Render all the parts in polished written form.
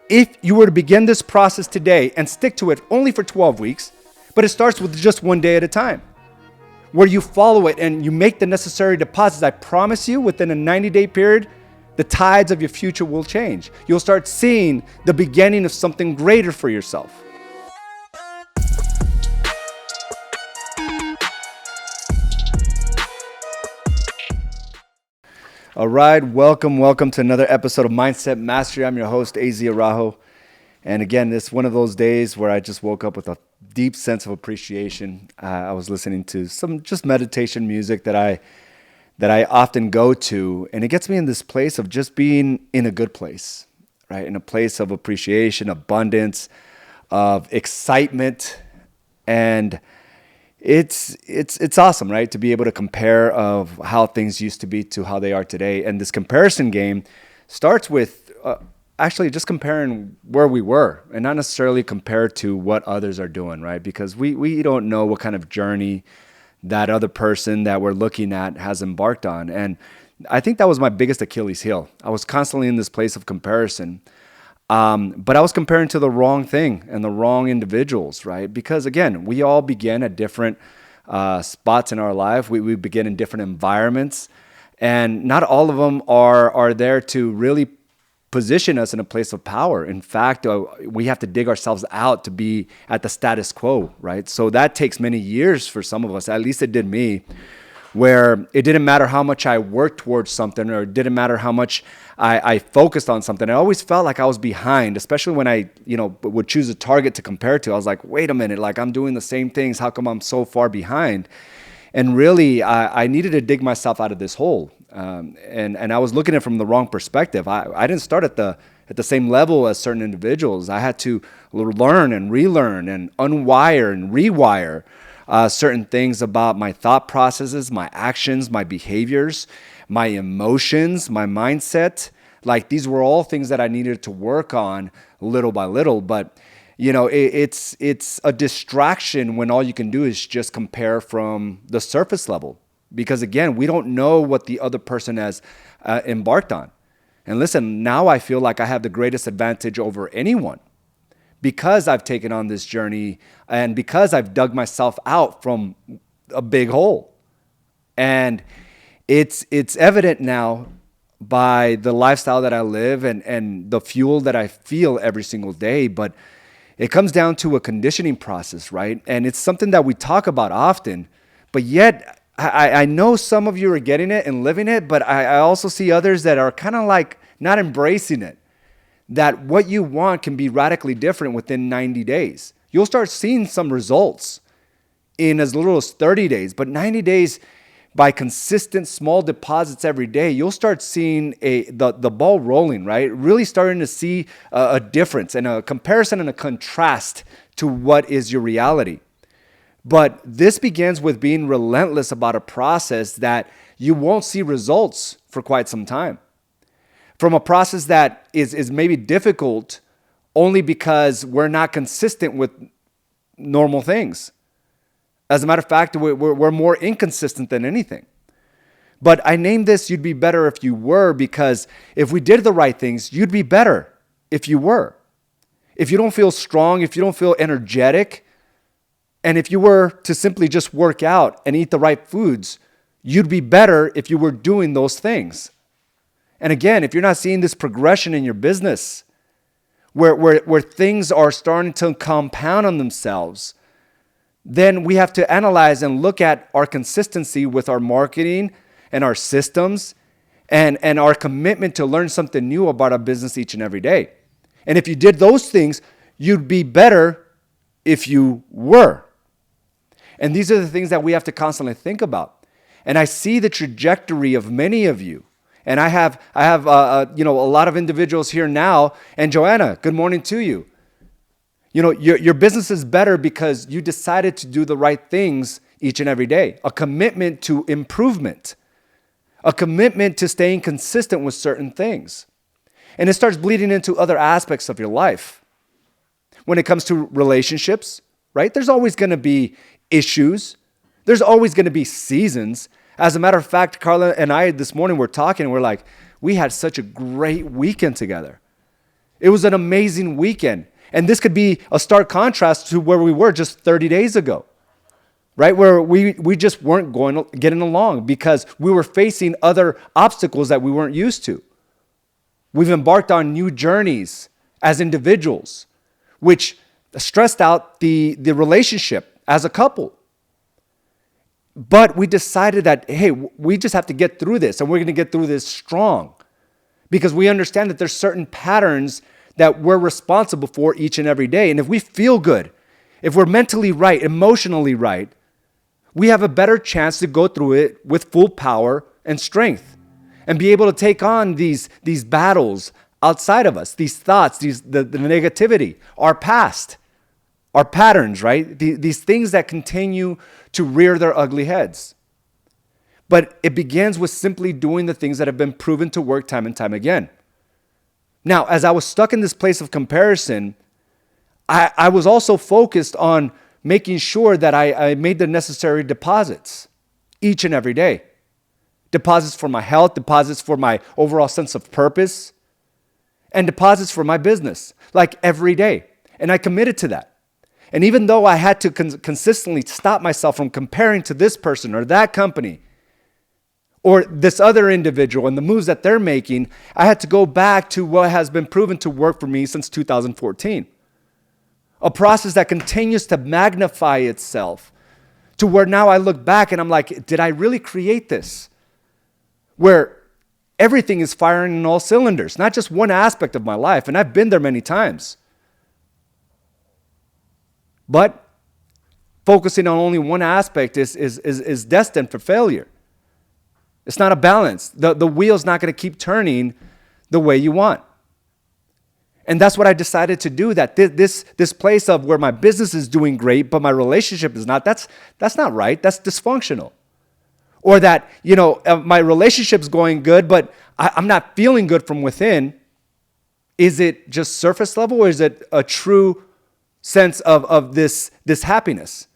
If you were to begin this process today and stick to it only for 12 weeks, but it starts with just one day at a time, where you follow it and you make the necessary deposits, I promise you within a 90-day period, the tides of your future will change. You'll start seeing the beginning of something greater for yourself. All right, welcome to another episode of Mindset Mastery. I'm your host, Araujo. And again, it's one of those days where I just woke up with a deep sense of appreciation. I was listening to some just meditation music that I often go to, and it gets me in this place of just being in a good place, right? In a place of appreciation, abundance, of excitement, and it's awesome, right? To be able to compare of how things used to be to how they are today. And this comparison game starts with actually just comparing where we were and not necessarily compare to what others are doing, right? Because we don't know what kind of journey that other person that we're looking at has embarked on. And I think that was my biggest Achilles heel. I was constantly in this place of comparison. But I was comparing to the wrong thing and the wrong individuals, right? Because again, we all begin at different spots in our life. We begin in different environments, and not all of them are there to really position us in a place of power. In fact, we have to dig ourselves out to be at the status quo, right? So that takes many years for some of us. At least it did me, where it didn't matter how much I worked towards something, or it didn't matter how much I focused on something. I always felt like I was behind, especially when I, would choose a target to compare to. I was like, wait a minute, like I'm doing the same things. How come I'm so far behind? And really, I needed to dig myself out of this hole. And I was looking at it from the wrong perspective. I didn't start at the same level as certain individuals. I had to learn and relearn and unwire and rewire certain things about my thought processes, my actions, my behaviors, my emotions, my mindset. Like these were all things that I needed to work on little by little. But it's a distraction when all you can do is just compare from the surface level. Because again, we don't know what the other person has embarked on. And listen, now I feel like I have the greatest advantage over anyone, because I've taken on this journey and because I've dug myself out from a big hole. And it's evident now by the lifestyle that I live and the fuel that I feel every single day. But it comes down to a conditioning process, right? And it's something that we talk about often, but yet I know some of you are getting it and living it, but I also see others that are kind of like not embracing it. That what you want can be radically different within 90 days. You'll start seeing some results in as little as 30 days, but 90 days by consistent small deposits every day, you'll start seeing the ball rolling, right? Really starting to see a difference and a comparison and a contrast to what is your reality. But this begins with being relentless about a process that you won't see results for quite some time. From a process that is maybe difficult only because we're not consistent with normal things. As a matter of fact, we're more inconsistent than anything. But I named this "You'd Be Better If You Were" because if we did the right things, you'd be better if you were. If you don't feel strong, if you don't feel energetic, and if you were to simply just work out and eat the right foods, you'd be better if you were doing those things. And again, if you're not seeing this progression in your business, where things are starting to compound on themselves, then we have to analyze and look at our consistency with our marketing and our systems and our commitment to learn something new about our business each and every day. And if you did those things, you'd be better if you were. And these are the things that we have to constantly think about. And I see the trajectory of many of you. And I have a lot of individuals here now. And Joanna, good morning to you. Your business is better because you decided to do the right things each and every day. A commitment to improvement. A commitment to staying consistent with certain things. And it starts bleeding into other aspects of your life. When it comes to relationships, right? There's always going to be issues. There's always going to be seasons. As a matter of fact, Carla and I this morning were talking, and we're like, we had such a great weekend together. It was an amazing weekend. And this could be a stark contrast to where we were just 30 days ago, right? Where we just weren't getting along because we were facing other obstacles that we weren't used to. We've embarked on new journeys as individuals, which stressed out the relationship as a couple. But we decided that, hey, we just have to get through this, and we're going to get through this strong because we understand that there's certain patterns that we're responsible for each and every day. And if we feel good, if we're mentally right, emotionally right, we have a better chance to go through it with full power and strength and be able to take on these battles outside of us, these thoughts, the negativity, our past, our patterns, right? These things that continue to rear their ugly heads. But it begins with simply doing the things that have been proven to work time and time again. Now, as I was stuck in this place of comparison, I was also focused on making sure that I made the necessary deposits each and every day. Deposits for my health, deposits for my overall sense of purpose, and deposits for my business, like every day. And I committed to that. And even though I had to consistently stop myself from comparing to this person or that company or this other individual and the moves that they're making, I had to go back to what has been proven to work for me since 2014. A process that continues to magnify itself to where now I look back and I'm like, did I really create this? Where everything is firing in all cylinders, not just one aspect of my life. And I've been there many times. But focusing on only one aspect is destined for failure. It's not a balance. The wheel's not going to keep turning the way you want. And that's what I decided to do, that this place of where my business is doing great, but my relationship is not, that's not right. That's dysfunctional. Or that, my relationship's going good, but I'm not feeling good from within. Is it just surface level, or is it a true sense of this happiness?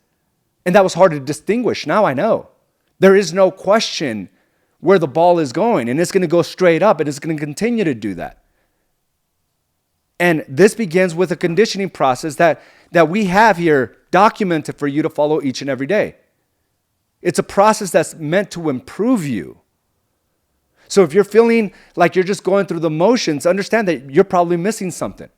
And that was hard to distinguish. Now I know. There is no question where the ball is going, and it's going to go straight up, and it's going to continue to do that. And this begins with a conditioning process that we have here documented for you to follow each and every day. It's a process that's meant to improve you. So if you're feeling like you're just going through the motions, understand that you're probably missing something.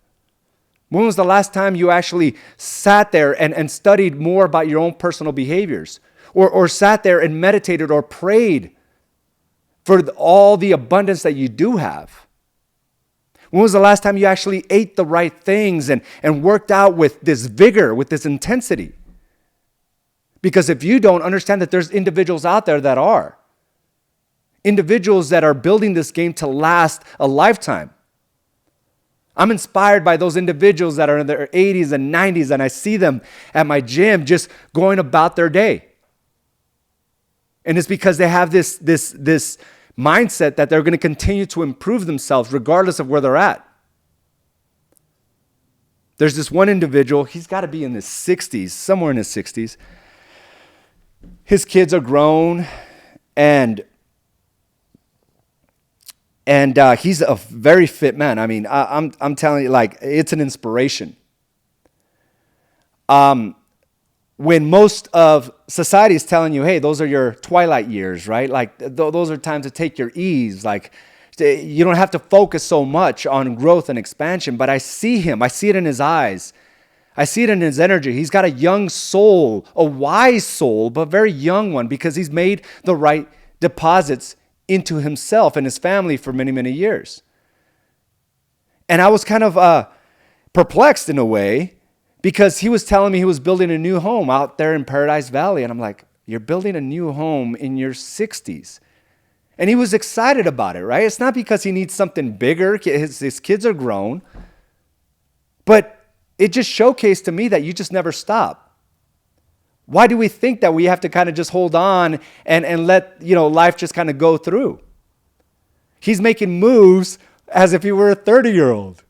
When was the last time you actually sat there and studied more about your own personal behaviors? Or sat there and meditated or prayed for all the abundance that you do have? When was the last time you actually ate the right things and worked out with this vigor, with this intensity? Because if you don't, understand that there's individuals out there that are. Individuals that are building this game to last a lifetime. I'm inspired by those individuals that are in their 80s and 90s, and I see them at my gym just going about their day. And it's because they have this mindset that they're going to continue to improve themselves regardless of where they're at. There's this one individual, he's got to be in his 60s, somewhere in his 60s. His kids are grown, and he's a very fit man. I mean, I'm telling you, like, it's an inspiration. When most of society is telling you, hey, those are your twilight years, right? Like, those are times to take your ease. Like, you don't have to focus so much on growth and expansion. But I see him. I see it in his eyes. I see it in his energy. He's got a young soul, a wise soul, but very young one, because he's made the right deposits into himself and his family for many, many years. And I was kind of perplexed in a way, because he was telling me he was building a new home out there in Paradise Valley. And I'm like, you're building a new home in your 60s. And he was excited about it, right? It's not because he needs something bigger. His kids are grown. But it just showcased to me that you just never stop. Why do we think that we have to kind of just hold on and let life just kind of go through? He's making moves as if he were a 30-year-old.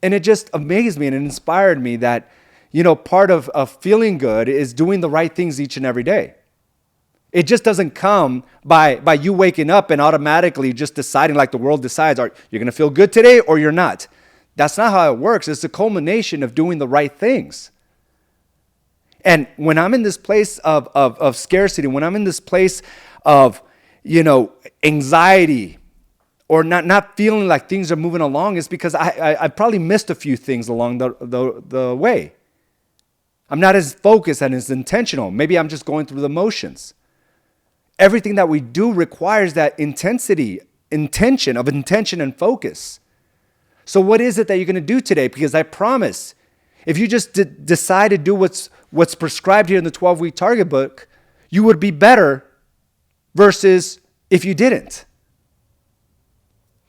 And it just amazed me and it inspired me that, part of feeling good is doing the right things each and every day. It just doesn't come by you waking up and automatically just deciding, like the world decides, you're going to feel good today or you're not. That's not how it works. It's the culmination of doing the right things. And when I'm in this place of scarcity, when I'm in this place of, anxiety, or not feeling like things are moving along, is because I probably missed a few things along the way. I'm not as focused and as intentional. Maybe I'm just going through the motions. Everything that we do requires that intention and focus. So what is it that you're going to do today? Because I promise, if you just decide to do what's prescribed here in the 12-week target book, you would be better versus if you didn't.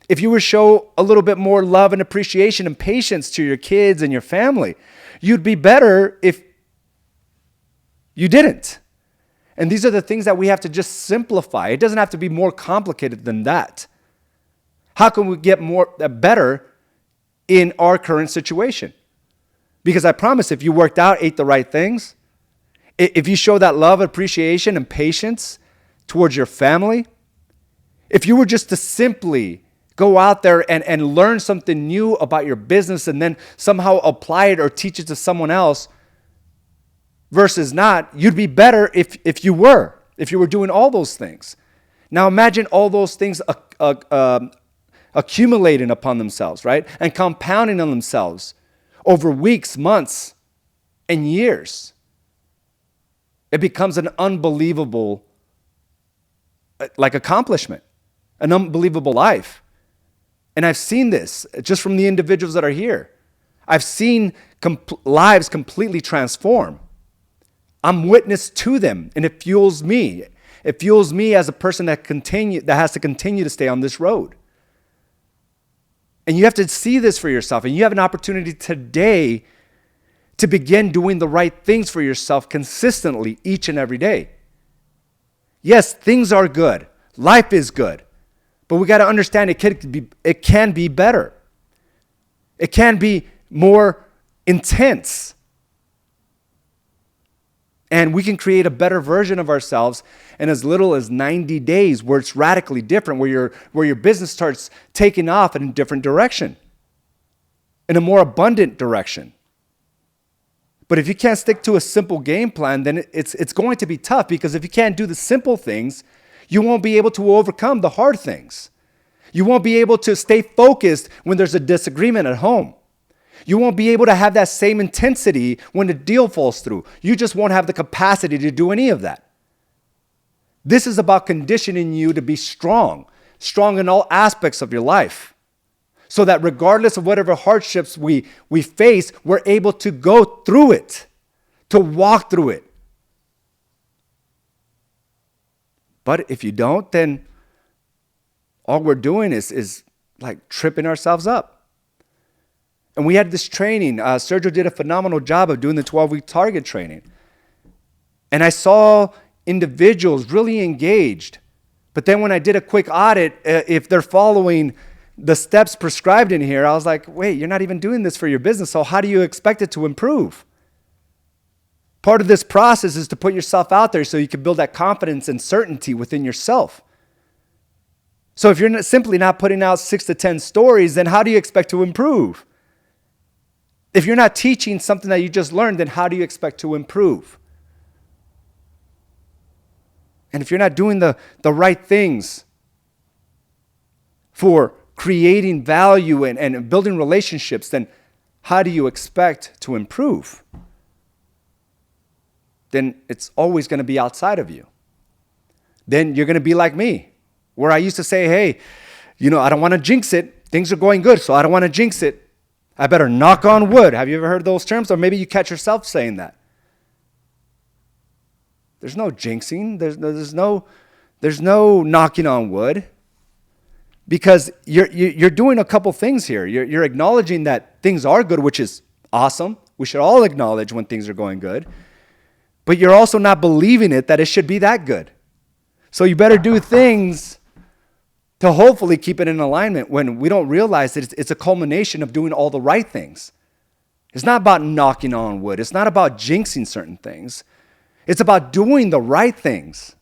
If you would show a little bit more love and appreciation and patience to your kids and your family, you'd be better if you didn't. And these are the things that we have to just simplify. It doesn't have to be more complicated than that. How can we get better in our current situation? Because I promise, if you worked out, ate the right things, if you show that love, appreciation, and patience towards your family, if you were just to simply go out there and learn something new about your business and then somehow apply it or teach it to someone else versus not, you'd be better if you were doing all those things. Now imagine all those things accumulating upon themselves, right? And compounding on themselves over weeks, months, and years. It becomes an unbelievable accomplishment, an unbelievable life. And I've seen this just from the individuals that are here. I've seen lives completely transform. I'm witness to them, and it fuels me. It fuels me as a person that has to continue to stay on this road. And you have to see this for yourself, and you have an opportunity today to begin doing the right things for yourself consistently each and every day. Yes, things are good. Life is good. But we got to understand it can be better. It can be more intense. And we can create a better version of ourselves in as little as 90 days, where it's radically different, where your business starts taking off in a different direction, in a more abundant direction. But if you can't stick to a simple game plan, then it's going to be tough, because if you can't do the simple things, you won't be able to overcome the hard things. You won't be able to stay focused when there's a disagreement at home. You won't be able to have that same intensity when the deal falls through. You just won't have the capacity to do any of that. This is about conditioning you to be strong in all aspects of your life, so that regardless of whatever hardships we face, we're able to go through it, to walk through it. But if you don't, then all we're doing is like tripping ourselves up. And we had this training. Sergio did a phenomenal job of doing the 12-week target training. And I saw individuals really engaged. But then when I did a quick audit, if they're following the steps prescribed in here, I was like, wait, you're not even doing this for your business, so how do you expect it to improve? Part of this process is to put yourself out there so you can build that confidence and certainty within yourself. So if you're simply not putting out 6 to 10 stories, then how do you expect to improve? If you're not teaching something that you just learned, then how do you expect to improve? And if you're not doing the right things for creating value and building relationships, then how do you expect to improve? Then it's always going to be outside of you. Then you're going to be like me, where I used to say, hey, I don't want to jinx it. Things are going good, so I don't want to jinx it. I better knock on wood. Have you ever heard those terms? Or maybe you catch yourself saying that. There's no jinxing. There's no knocking on wood. Because you're doing a couple things here. You're acknowledging that things are good, which is awesome. We should all acknowledge when things are going good. But you're also not believing that it should be that good. So you better do things to hopefully keep it in alignment, when we don't realize that it's a culmination of doing all the right things. It's not about knocking on wood. It's not about jinxing certain things. It's about doing the right things.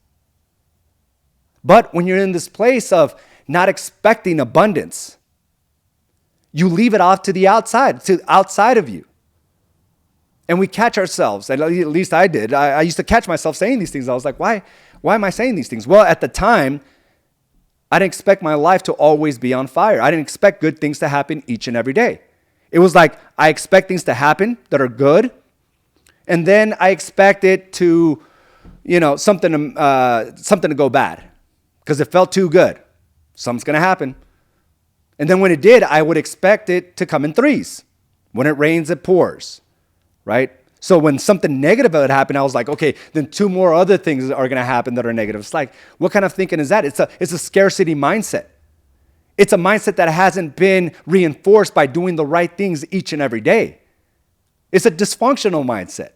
But when you're in this place of not expecting abundance, You leave it off to outside of you. And we catch ourselves, at least I did. I used to catch myself saying these things. I was like, why am I saying these things? Well, at the time, I didn't expect my life to always be on fire. I didn't expect good things to happen each and every day. It was like, I expect things to happen that are good, and then I expect it to, something to go bad because it felt too good. Something's going to happen. And then when it did, I would expect it to come in threes. When it rains, it pours. Right? So when something negative would happen, I was like, okay, then 2 more other things are going to happen that are negative. It's like, what kind of thinking is that? It's a scarcity mindset. It's a mindset that hasn't been reinforced by doing the right things each and every day. It's a dysfunctional mindset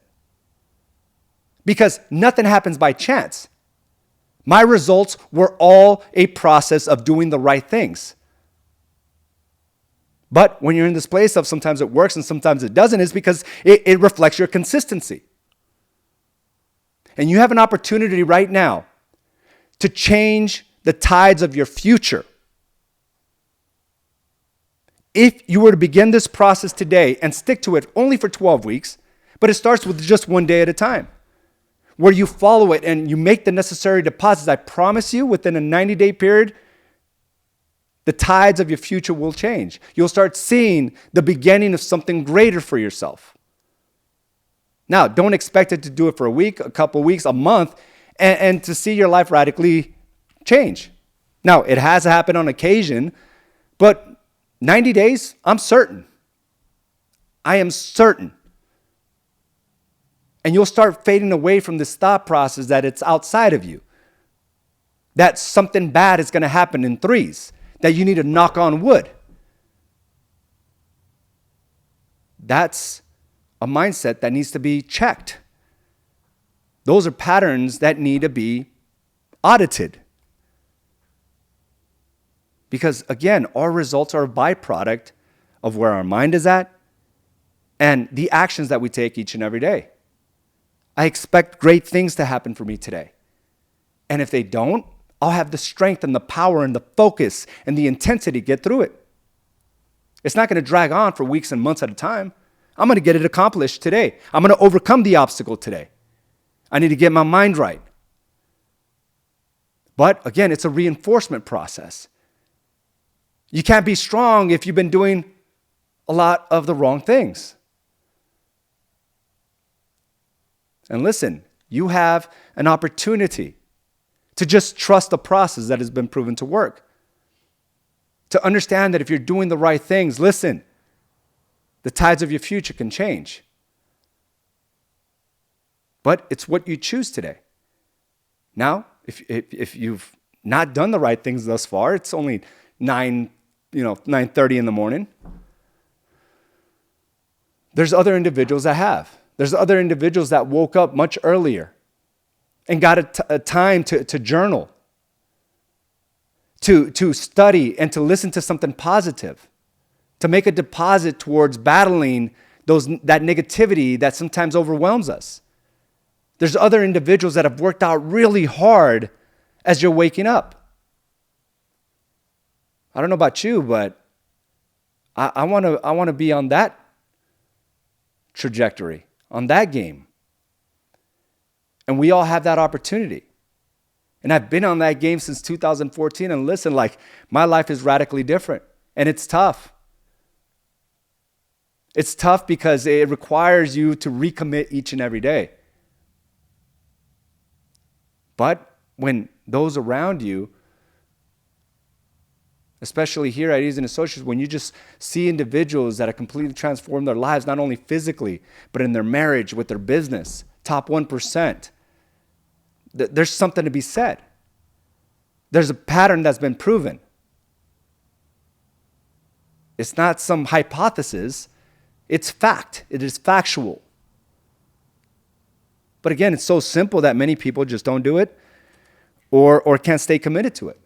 because nothing happens by chance. My results were all a process of doing the right things. But when you're in this place of sometimes it works and sometimes it doesn't, it's because it reflects your consistency. And you have an opportunity right now to change the tides of your future. If you were to begin this process today and stick to it only for 12 weeks, but it starts with just 1 day at a time, where you follow it and you make the necessary deposits, I promise you within a 90-day period, the tides of your future will change. You'll start seeing the beginning of something greater for yourself. Now, don't expect it to do it for a week, a couple weeks, a month, and to see your life radically change. Now, it has happened on occasion, but 90 days, I'm certain. I am certain. And you'll start fading away from this thought process that it's outside of you, that something bad is going to happen in threes, that you need to knock on wood. That's a mindset that needs to be checked. Those are patterns that need to be audited. Because again, our results are a byproduct of where our mind is at and the actions that we take each and every day. I expect great things to happen for me today. And if they don't, I'll have the strength and the power and the focus and the intensity to get through it. It's not going to drag on for weeks and months at a time. I'm going to get it accomplished today. I'm going to overcome the obstacle today. I need to get my mind right. But again, it's a reinforcement process. You can't be strong if you've been doing a lot of the wrong things. And listen, you have an opportunity to just trust the process that has been proven to work. To understand that if you're doing the right things, listen, the tides of your future can change. But it's what you choose today. Now, if you've not done the right things thus far, it's only 9:30 in the morning. There's other individuals that have. There's other individuals that woke up much earlier and got a time to journal, to study and to listen to something positive, to make a deposit towards battling that negativity that sometimes overwhelms us. There's other individuals that have worked out really hard as you're waking up. I don't know about you, but I want to be on that trajectory, on that game. And we all have that opportunity. And I've been on that game since 2014. And listen, my life is radically different. And it's tough. It's tough because it requires you to recommit each and every day. But when those around you, especially here at Ease and Associates, when you just see individuals that have completely transformed their lives, not only physically, but in their marriage, with their business, top 1%, there's something to be said. There's a pattern that's been proven. It's not some hypothesis. It's fact. It is factual. But again, it's so simple that many people just don't do it or can't stay committed to it.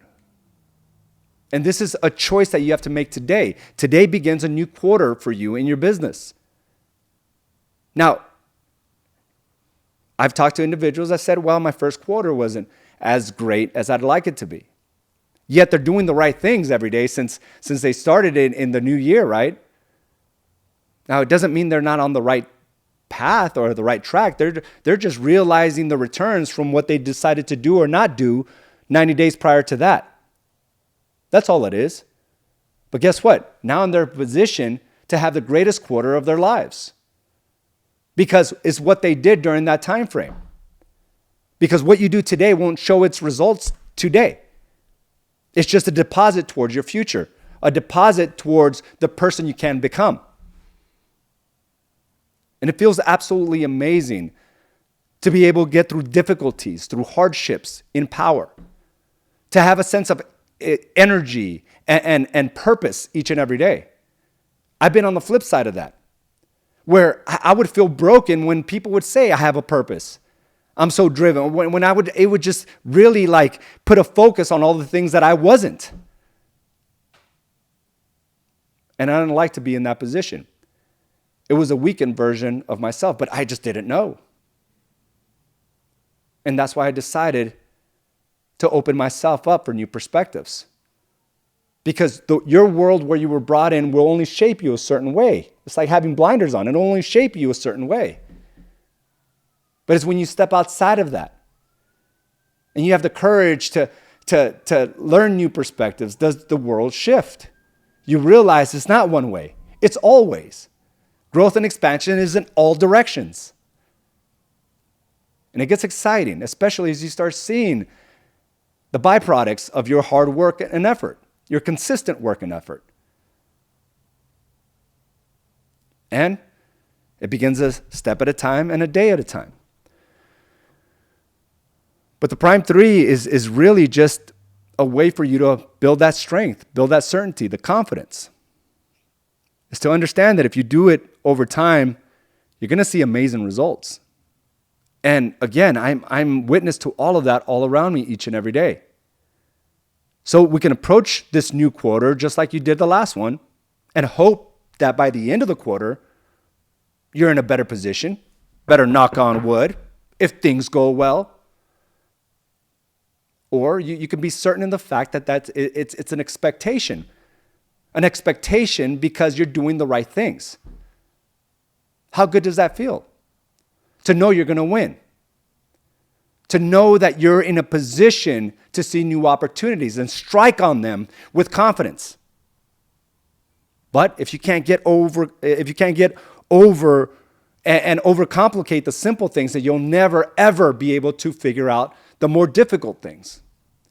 And this is a choice that you have to make today. Today begins a new quarter for you in your business. Now, I've talked to individuals that said, well, my first quarter wasn't as great as I'd like it to be. Yet they're doing the right things every day since they started in the new year, right? Now, it doesn't mean they're not on the right path or the right track. They're just realizing the returns from what they decided to do or not do 90 days prior to that. That's all it is. But guess what? Now in their position to have the greatest quarter of their lives. Because it's what they did during that time frame. Because what you do today won't show its results today. It's just a deposit towards your future, a deposit towards the person you can become. And it feels absolutely amazing to be able to get through difficulties, through hardships in power, to have a sense of energy and purpose each and every day. I've been on the flip side of that, where I would feel broken when people would say I have a purpose. I'm so driven. When it would just really like put a focus on all the things that I wasn't. And I didn't like to be in that position. It was a weakened version of myself, but I just didn't know. And that's why I decided to open myself up for new perspectives. Because your world where you were brought in will only shape you a certain way. It's like having blinders on. It'll only shape you a certain way. But it's when you step outside of that and you have the courage to learn new perspectives, does the world shift. You realize it's not one way. It's all ways. Growth and expansion is in all directions. And it gets exciting, especially as you start seeing the byproducts of your hard work and effort, your consistent work and effort. And it begins a step at a time and a day at a time. But the prime 3 is really just a way for you to build that strength, build that certainty, the confidence. Is to understand that if you do it over time, you're going to see amazing results. And again, I'm witness to all of that all around me each and every day. So we can approach this new quarter just like you did the last one and hope that by the end of the quarter, you're in a better position, better knock on wood, if things go well. Or you can be certain in the fact that it's an expectation. An expectation because you're doing the right things. How good does that feel? To know you're going to win. To know that you're in a position to see new opportunities and strike on them with confidence. But if you can't get over and overcomplicate the simple things, that you'll never ever be able to figure out the more difficult things.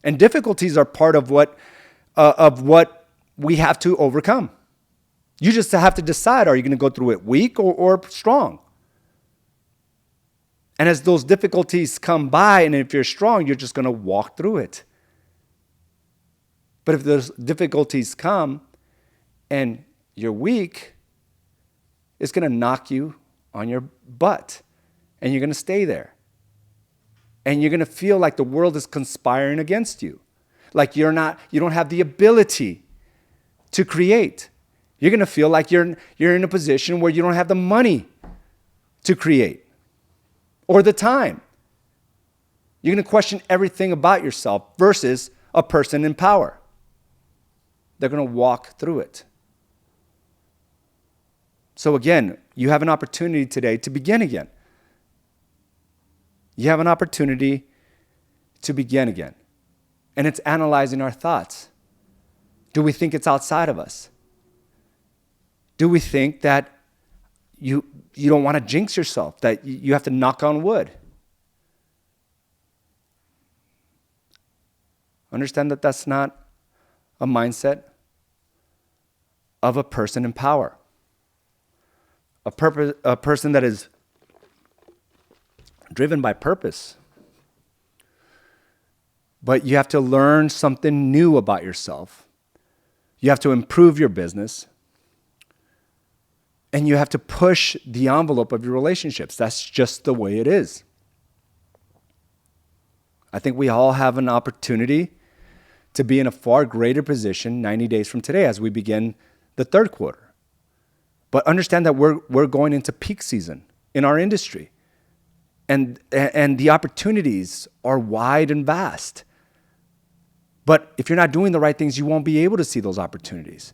And difficulties are part of what we have to overcome. You just have to decide, are you going to go through it weak or strong? And as those difficulties come by, and if you're strong, you're just going to walk through it. But if those difficulties come and you're weak, it's going to knock you on your butt. And you're going to stay there. And you're going to feel like the world is conspiring against you. Like you don't have the ability to create. You're going to feel like you're in a position where you don't have the money to create or the time. You're going to question everything about yourself versus a person in power. They're going to walk through it. So again, you have an opportunity today to begin again. You have an opportunity to begin again. And it's analyzing our thoughts. Do we think it's outside of us? Do we think that you don't want to jinx yourself, that you have to knock on wood? Understand that that's not a mindset of a person in power. A person that is driven by purpose. But you have to learn something new about yourself. You have to improve your business. And you have to push the envelope of your relationships. That's just the way it is. I think we all have an opportunity to be in a far greater position 90 days from today as we begin the third quarter. But understand that we're going into peak season in our industry. And the opportunities are wide and vast. But if you're not doing the right things, you won't be able to see those opportunities.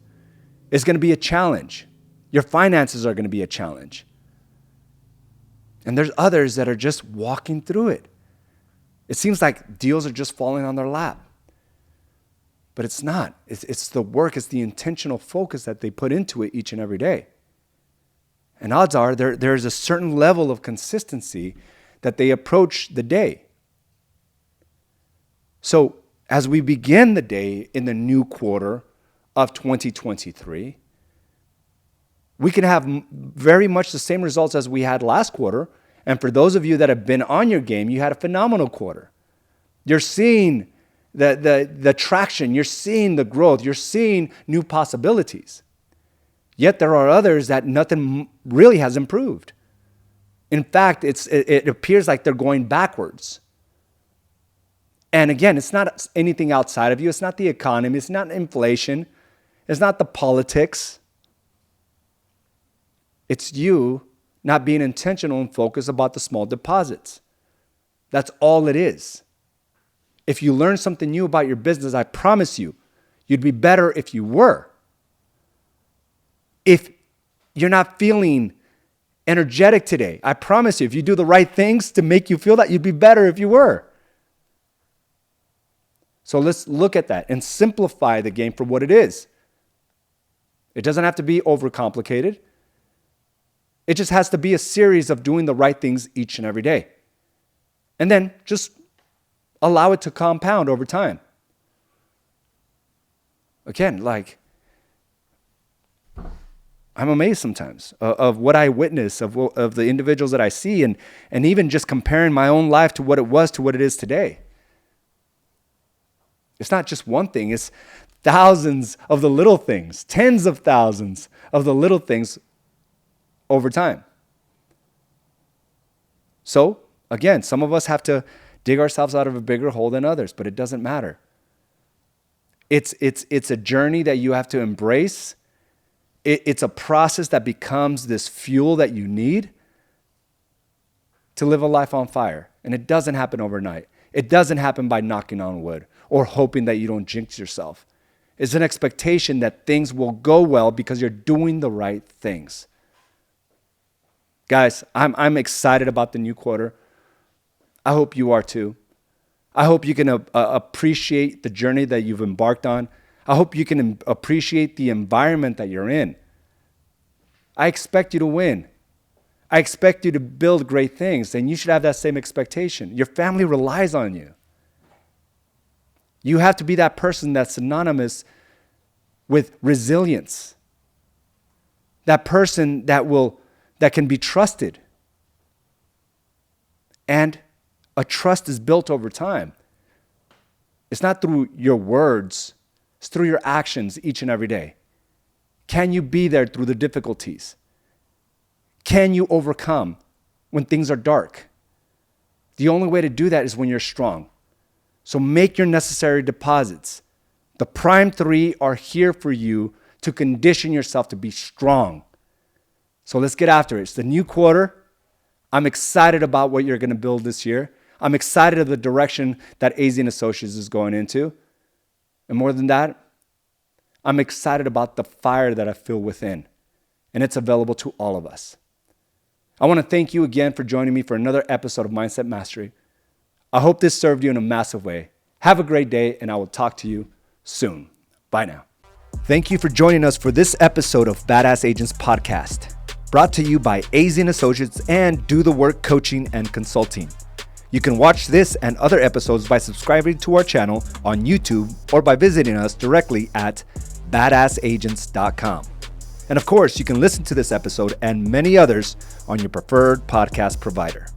It's going to be a challenge. Your finances are going to be a challenge. And there's others that are just walking through it. It seems like deals are just falling on their lap. But it's not. It's the work, it's the intentional focus that they put into it each and every day. And odds are there's a certain level of consistency that they approach the day. So as we begin the day in the new quarter of 2023, we can have very much the same results as we had last quarter. And for those of you that have been on your game, you had a phenomenal quarter. You're seeing the traction, you're seeing the growth, you're seeing new possibilities. Yet there are others that nothing really has improved. In fact, it appears like they're going backwards. And again, it's not anything outside of you. It's not the economy. It's not inflation. It's not the politics. It's you not being intentional and focused about the small deposits. That's all it is. If you learn something new about your business, I promise you, you'd be better if you were. If you're not feeling energetic today, I promise you, if you do the right things to make you feel that, you'd be better if you were. So let's look at that and simplify the game for what it is. It doesn't have to be overcomplicated. It just has to be a series of doing the right things each and every day. And then just allow it to compound over time. Again, I'm amazed sometimes of what I witness, of the individuals that I see, and even just comparing my own life to what it was to what it is today. It's not just one thing, it's thousands of the little things, tens of thousands of the little things over time. So, again, some of us have to dig ourselves out of a bigger hole than others, but it doesn't matter. It's a journey that you have to embrace. It's a process that becomes this fuel that you need to live a life on fire. And it doesn't happen overnight. It doesn't happen by knocking on wood or hoping that you don't jinx yourself. It's an expectation that things will go well because you're doing the right things. Guys, I'm excited about the new quarter. I hope you are too. I hope you can appreciate the journey that you've embarked on. I hope you can appreciate the environment that you're in. I expect you to win. I expect you to build great things, and you should have that same expectation. Your family relies on you. You have to be that person that's synonymous with resilience. That person that can be trusted. And a trust is built over time. It's not through your words, it's through your actions each and every day. Can you be there through the difficulties? Can you overcome when things are dark? The only way to do that is when you're strong. So make your necessary deposits. The prime 3 are here for you to condition yourself to be strong. So let's get after it. It's the new quarter. I'm excited about what you're going to build this year. I'm excited of the direction that AZ & Associates is going into. And more than that, I'm excited about the fire that I feel within. And it's available to all of us. I want to thank you again for joining me for another episode of Mindset Mastery. I hope this served you in a massive way. Have a great day, and I will talk to you soon. Bye now. Thank you for joining us for this episode of Badass Agents Podcast, brought to you by AZ & Associates and Do the Work Coaching and Consulting. You can watch this and other episodes by subscribing to our channel on YouTube or by visiting us directly at badassagents.com. And of course, you can listen to this episode and many others on your preferred podcast provider.